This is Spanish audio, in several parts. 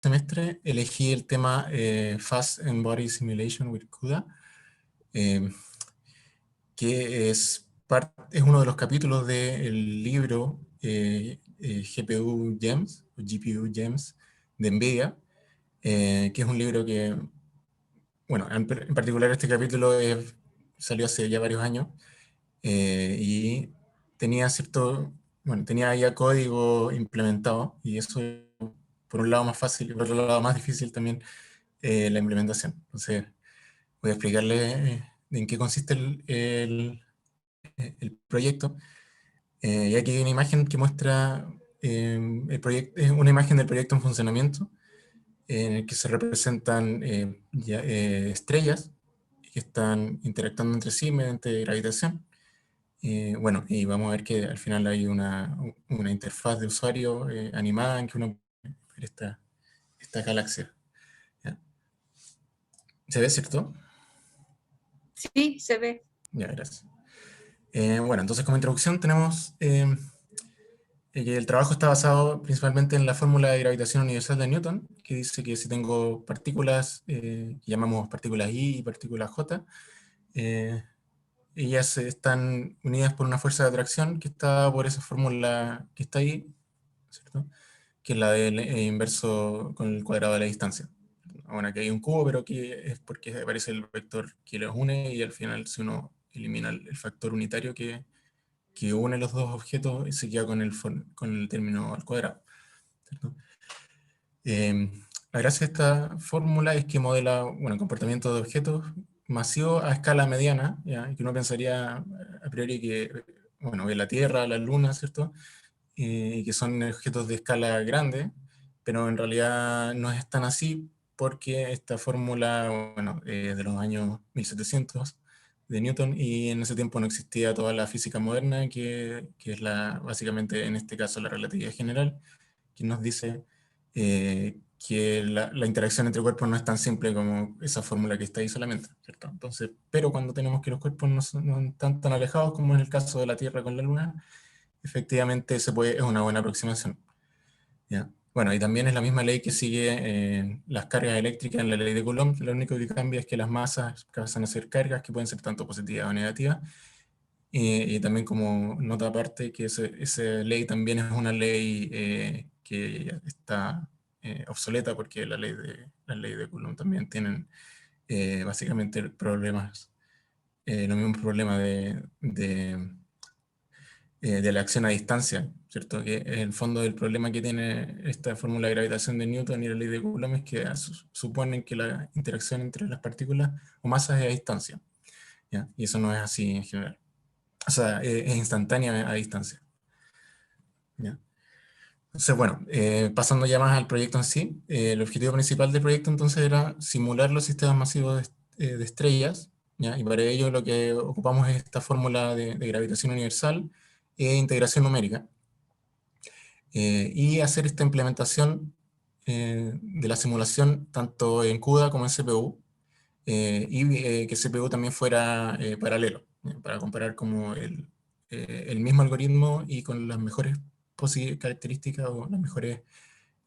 semestre elegí el tema Fast Embodied Simulation with CUDA, eh, que es uno de los capítulos del libro GPU Gems, o GPU Gems de NVIDIA, que es un libro que, bueno, en particular este capítulo salió hace ya varios años, y tenía tenía ya código implementado, y eso por un lado más fácil y por otro lado más difícil también la implementación. Entonces voy a explicarle en qué consiste el proyecto. Y aquí hay una imagen que muestra el proyecto, es una imagen del proyecto en funcionamiento, en el que se representan estrellas que están interactuando entre sí mediante gravitación. Bueno, y vamos a ver que al final hay una interfaz de usuario animada en que uno puede ver esta galaxia. ¿Ya? ¿Se ve, cierto? Sí, se ve. Ya, gracias. Bueno, entonces como introducción tenemos que el trabajo está basado principalmente en la fórmula de gravitación universal de Newton, que dice que si tengo partículas, que llamamos partículas I y partículas J, eh, ellas están unidas por una fuerza de atracción que está por esa fórmula que está ahí, ¿cierto? Que es la del inverso con el cuadrado de la distancia. Bueno, aquí hay un cubo, pero aquí es porque aparece el vector que los une, y al final si uno elimina el factor unitario que une los dos objetos, se queda con el término al cuadrado, ¿cierto? Eh, la gracia de esta fórmula es que modela, bueno, el comportamiento de objetos masivos a escala mediana, ¿ya? Y que uno pensaría a priori que, bueno, ve la Tierra, la Luna, ¿cierto? Y que son objetos de escala grande, pero en realidad no es tan así, porque esta fórmula, bueno, de los años 1700 de Newton, y en ese tiempo no existía toda la física moderna, que es básicamente en este caso la relatividad general, que nos dice que la interacción entre cuerpos no es tan simple como esa fórmula que está ahí solamente, ¿cierto? Entonces, pero cuando tenemos que los cuerpos no están tan alejados como en el caso de la Tierra con la Luna, efectivamente es una buena aproximación. ¿Ya? Bueno, y también es la misma ley que sigue las cargas eléctricas en la ley de Coulomb. Lo único que cambia es que las masas pasan a ser cargas que pueden ser tanto positivas o negativas. Y también como nota aparte, que esa ley también es una ley que ya está obsoleta, porque la ley de Coulomb también tienen básicamente problemas, los mismos problemas de la acción a distancia, ¿cierto? Que en el fondo el problema que tiene esta fórmula de gravitación de Newton y la ley de Coulomb es que suponen que la interacción entre las partículas o masas es a distancia, ¿ya? Y eso no es así en general. O sea, es instantánea a distancia, ¿ya? Entonces, bueno, pasando ya más al proyecto en sí, el objetivo principal del proyecto entonces era simular los sistemas masivos de estrellas, ¿ya? Y para ello lo que ocupamos es esta fórmula de gravitación universal e integración numérica, y hacer esta implementación de la simulación tanto en CUDA como en CPU, y que CPU también fuera paralelo, para comparar como el mismo algoritmo y con las mejores características o las mejores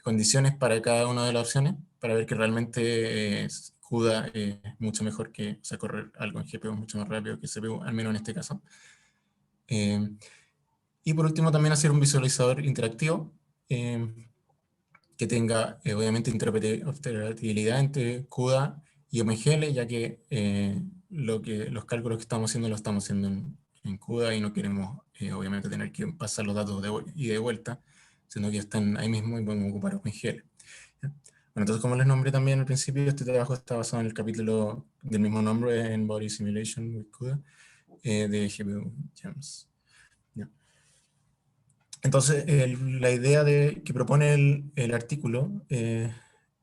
condiciones para cada una de las opciones, para ver que realmente CUDA es mucho mejor o sea, correr algo en GPU mucho más rápido que CPU, al menos en este caso. Y por último también hacer un visualizador interactivo, eh, que tenga obviamente interoperabilidad entre CUDA y OpenGL, ya que, los cálculos que estamos haciendo los estamos haciendo en CUDA, y no queremos obviamente tener que pasar los datos y de vuelta, sino que están ahí mismo y podemos ocupar OpenGL. ¿Ya? Bueno, entonces, como les nombré también al principio, este trabajo está basado en el capítulo del mismo nombre, en Body Simulation with CUDA, de GPU Gems. ¿Ya? Entonces, la idea que propone el artículo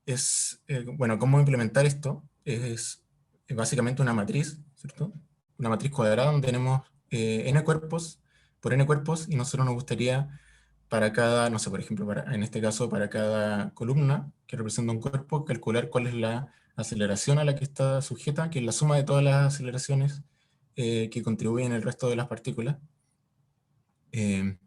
es, bueno, cómo implementar esto. Es básicamente una matriz, ¿cierto? Una matriz cuadrada donde tenemos n cuerpos por n cuerpos, y nosotros nos gustaría para cada, no sé, por ejemplo, en este caso, para cada columna que representa un cuerpo, calcular cuál es la aceleración a la que está sujeta, que es la suma de todas las aceleraciones que contribuyen el resto de las partículas. Eh,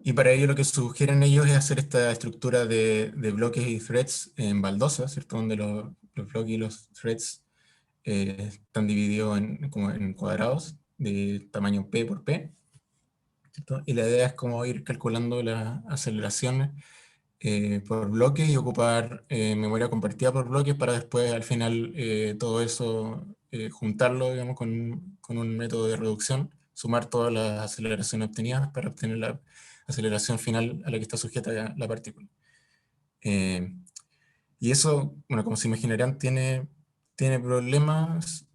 Y para ello lo que sugieren ellos es hacer esta estructura de bloques y threads en baldosa, ¿cierto? Donde los bloques y los threads están divididos como en cuadrados de tamaño P por P, ¿cierto? Y la idea es como ir calculando las aceleraciones por bloques y ocupar memoria compartida por bloques para después al final todo eso juntarlo, digamos, con un método de reducción, sumar todas las aceleraciones obtenidas para obtener la aceleración final a la que está sujeta la partícula. Eh, y eso, bueno, como se imaginarán, tiene problemas,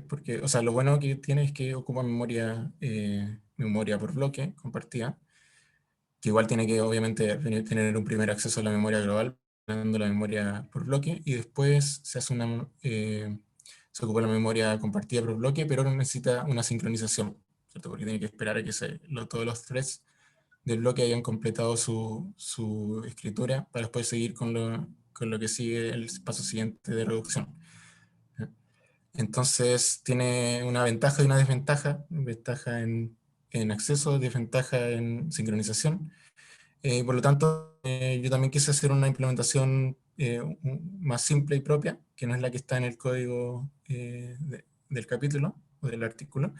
porque, o sea, lo bueno que tiene es que ocupa memoria por bloque compartida, que igual tiene que obviamente tener un primer acceso a la memoria global, dando la memoria por bloque, y después se ocupa la memoria compartida por bloque, pero necesita una sincronización, ¿cierto? Porque tiene que esperar a que todos los threads del bloque hayan completado su escritura para después seguir con lo que sigue el paso siguiente de reducción. Entonces tiene una ventaja y una desventaja, ventaja en acceso, desventaja en sincronización. Por lo tanto, yo también quise hacer una implementación más simple y propia, que no es la que está en el código del capítulo o del artículo.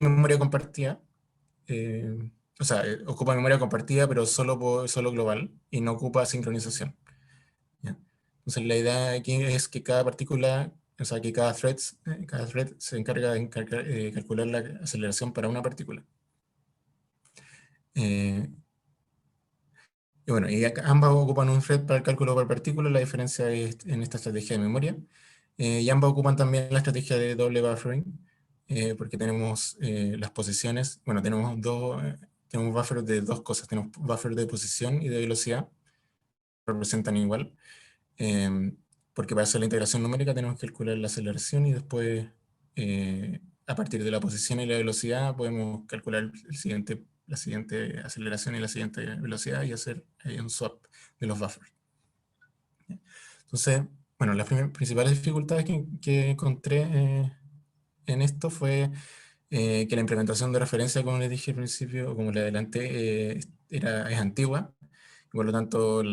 Memoria compartida, o sea, ocupa memoria compartida, pero solo global, y no ocupa sincronización. ¿Ya? Entonces la idea aquí es que cada partícula, o sea, que cada thread se encarga de calcular la aceleración para una partícula. Eh, Y bueno, ambas ocupan un thread para el cálculo por partícula, la diferencia es en esta estrategia de memoria. Y ambas ocupan también la estrategia de doble buffering, porque tenemos las posiciones, bueno, tenemos buffers de dos cosas, tenemos buffer de posición y de velocidad, representan igual, eh, porque para hacer la integración numérica tenemos que calcular la aceleración y después, a partir de la posición y la velocidad, podemos calcular la siguiente aceleración y la siguiente velocidad y hacer un swap de los buffers. Entonces, bueno, las principales dificultades que encontré en esto fue que la implementación de referencia, como les dije al principio, o como le adelanté, es antigua. Por lo tanto,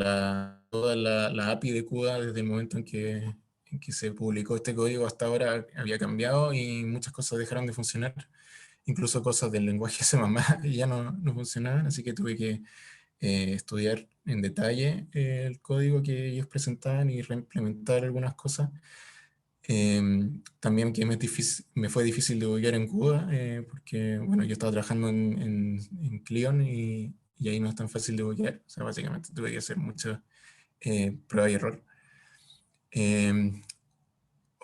toda la API de CUDA, desde el momento en que se publicó este código hasta ahora, había cambiado y muchas cosas dejaron de funcionar. Incluso cosas del lenguaje C++ ya no funcionaban, así que tuve que estudiar en detalle el código que ellos presentaban y reimplementar algunas cosas. También que me fue difícil debuguear en CUDA, porque bueno, yo estaba trabajando en Cleon y ahí no es tan fácil debuguear. O sea, básicamente tuve que hacer mucha prueba y error. Em,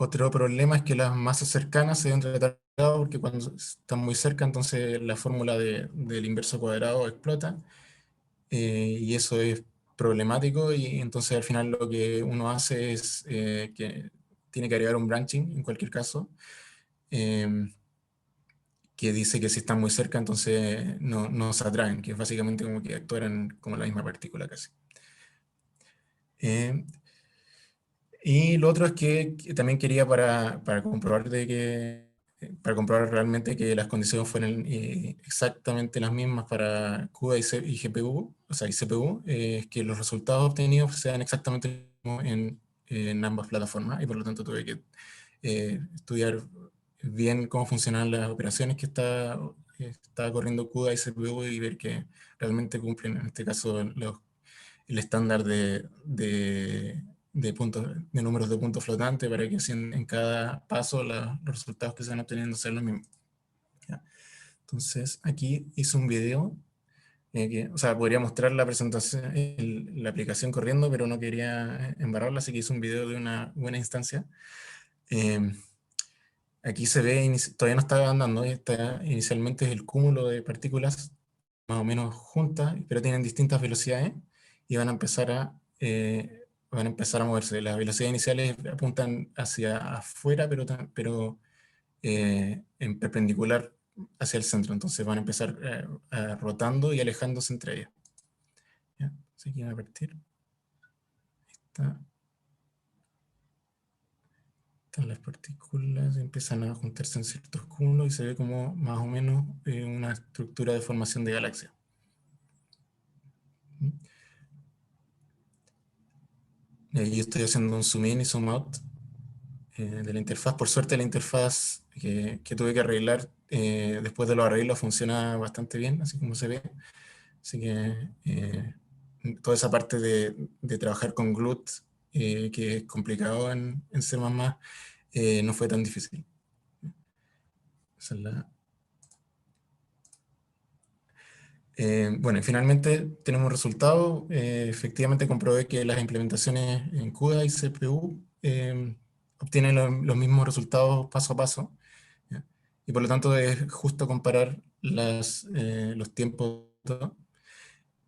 Otro problema es que las masas cercanas se ven retardadas porque cuando están muy cerca, entonces la fórmula del inverso cuadrado explota, y eso es problemático, y entonces al final lo que uno hace es que tiene que agregar un branching en cualquier caso, eh, que dice que si están muy cerca entonces no se atraen, que es básicamente como que actuaran como la misma partícula casi. Eh, y lo otro es que también quería para comprobar para comprobar realmente que las condiciones fueran exactamente las mismas para CUDA y GPU, o sea, y CPU, es que los resultados obtenidos sean exactamente los mismos en ambas plataformas, y por lo tanto tuve que estudiar bien cómo funcionan las operaciones que está corriendo CUDA y CPU y ver que realmente cumplen, en este caso, el estándar de puntos, de números de puntos flotantes, para que así en cada paso los resultados que se van obteniendo sean los mismos. ¿Ya? Entonces aquí hice un video, o sea, podría mostrar la presentación, la aplicación corriendo, pero no quería embarrarla, así que hice un video de una buena instancia. Eh, Aquí se ve, todavía no está andando, inicialmente es el cúmulo de partículas más o menos juntas, pero tienen distintas velocidades y van a empezar a moverse. Las velocidades iniciales apuntan hacia afuera, pero en perpendicular hacia el centro, entonces van a empezar rotando y alejándose entre ellas. ¿Ya? Así que van a partir. Está. Las partículas empiezan a juntarse en ciertos cúmulos y se ve como más o menos una estructura de formación de galaxias. Y ahí estoy haciendo un zoom in y zoom out de la interfaz. Por suerte la interfaz que tuve que arreglar, después de los arreglos funciona bastante bien, así como se ve. Así que toda esa parte de trabajar con Glut, que es complicado en C++, no fue tan difícil. Esa es bueno, y finalmente tenemos un resultado. Efectivamente comprobé que las implementaciones en CUDA y CPU obtienen los mismos resultados paso a paso, ¿ya? Y por lo tanto es justo comparar los tiempos.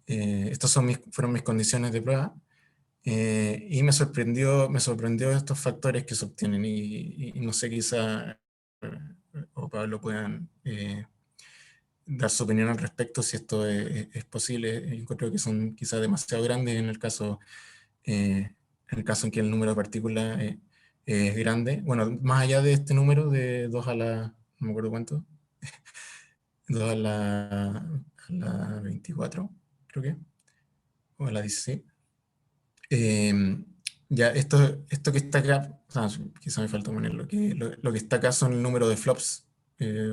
Estas fueron mis condiciones de prueba. Y me sorprendió estos factores que se obtienen. Y no sé, quizá o Pablo puedan dar su opinión al respecto si esto es posible. Encuentro que son quizás demasiado grandes en el caso en que el número de partículas es grande. Bueno, más allá de este número de 2 a la, no me acuerdo cuánto, 2 a la 24, creo que, o a la 16. Ya, esto que está acá, o sea, quizá me falta ponerlo, lo que está acá son el número de flops,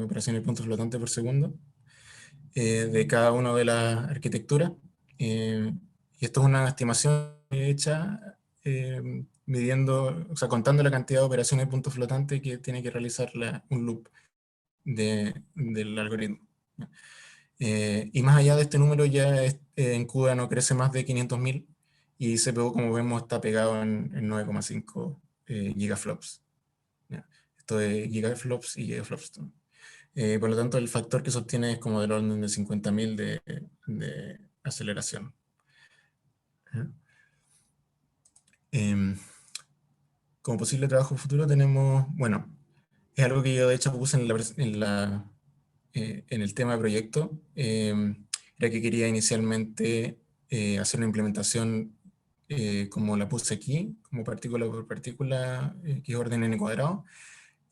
operaciones de puntos flotantes por segundo, de cada una de las arquitecturas. Y esto es una estimación hecha midiendo, o sea, contando la cantidad de operaciones de puntos flotantes que tiene que realizar un loop del algoritmo. Y más allá de este número, ya en CUDA no crece más de 500.000 y CPU, como vemos, está pegado en 9,5 gigaflops. ¿Ya? Esto de gigaflops y gigaflops. Por lo tanto, el factor que se obtiene es como del orden de 50.000 de aceleración. ¿Ya? Em, Como posible trabajo futuro tenemos, bueno, es algo que yo de hecho puse en el tema de proyecto. Era que quería inicialmente hacer una implementación como la puse aquí, como partícula por partícula, que es orden n cuadrado,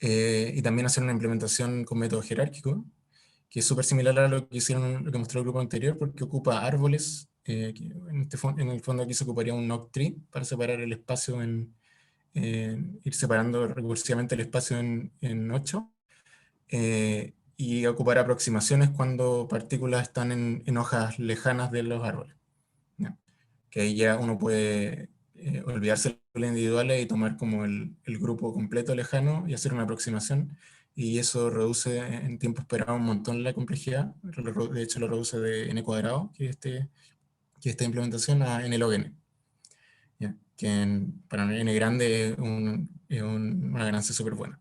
y también hacer una implementación con método jerárquico, que es súper similar a lo que mostró el grupo anterior, porque ocupa árboles. Que en el fondo aquí se ocuparía un Nock tree para separar el espacio ir separando recursivamente el espacio en 8, y ocupar aproximaciones cuando partículas están en hojas lejanas de los árboles, ¿ya? Que ahí ya uno puede olvidarse de las individuales y tomar como el grupo completo lejano y hacer una aproximación, y eso reduce en tiempo esperado un montón la complejidad. De hecho lo reduce de n cuadrado, que esta implementación, a n log n, ¿ya? Que para n grande una ganancia súper buena.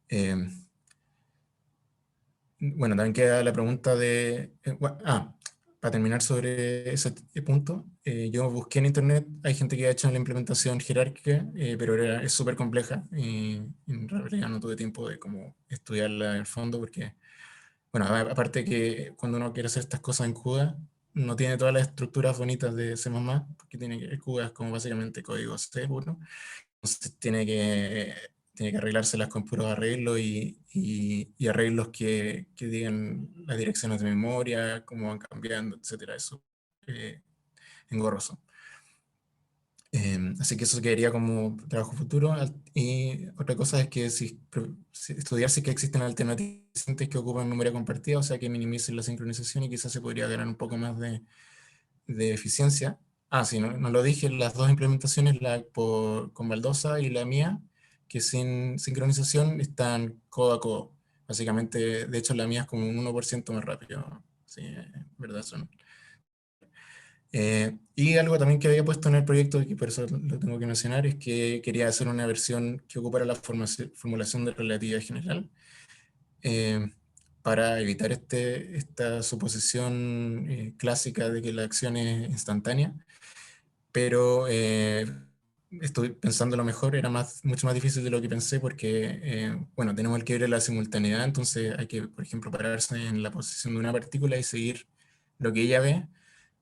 Eh, bueno, también queda la pregunta para terminar sobre ese punto, yo busqué en internet, hay gente que ha hecho la implementación jerárquica, pero es súper compleja y en realidad no tuve tiempo de como estudiarla en el fondo porque, bueno, aparte que cuando uno quiere hacer estas cosas en CUDA, no tiene todas las estructuras bonitas de C++, porque CUDA es como básicamente código C puro. Entonces tiene que arreglárselas con puros arreglos y arreglos que digan las direcciones de memoria, cómo van cambiando, etcétera. Eso engorroso. Así que eso quedaría como trabajo futuro. Y otra cosa es que estudiar si que existen alternativas que ocupan memoria compartida, o sea, que minimicen la sincronización y quizás se podría ganar un poco más de eficiencia. Ah, sí, no lo dije, las dos implementaciones, con Baldosa y la mía, que sin sincronización están codo a codo. Básicamente, de hecho, la mía es como un 1% más rápido. Sí, verdad son. Y algo también que había puesto en el proyecto, y por eso lo tengo que mencionar, es que quería hacer una versión que ocupara la formulación de relatividad general, eh, para evitar esta suposición clásica de que la acción es instantánea. Pero estoy pensando lo mejor, era mucho más difícil de lo que pensé porque, bueno, tenemos el quiebre de la simultaneidad, entonces hay que, por ejemplo, pararse en la posición de una partícula y seguir lo que ella ve,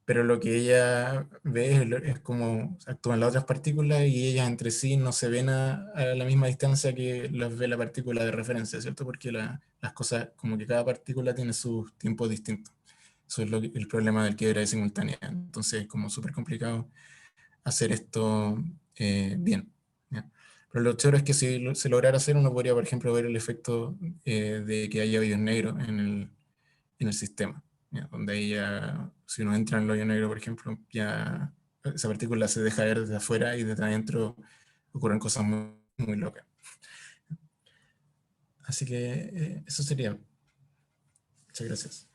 pero lo que ella ve es cómo actúan las otras partículas y ellas entre sí no se ven a la misma distancia que las ve la partícula de referencia, ¿cierto? Porque las cosas, como que cada partícula tiene sus tiempos distintos. Eso es el problema del quiebre de simultaneidad. Entonces es como súper complicado hacer esto bien. ¿ya? Pero lo chévere es que si se lograra hacer, uno podría, por ejemplo, ver el efecto de que haya hoyos negros en el sistema, ¿ya? Donde ahí ya, si uno entra en el hoyo negro, por ejemplo, ya esa partícula se deja ver desde afuera y desde adentro ocurren cosas muy, muy locas. Así que eso sería. Muchas gracias.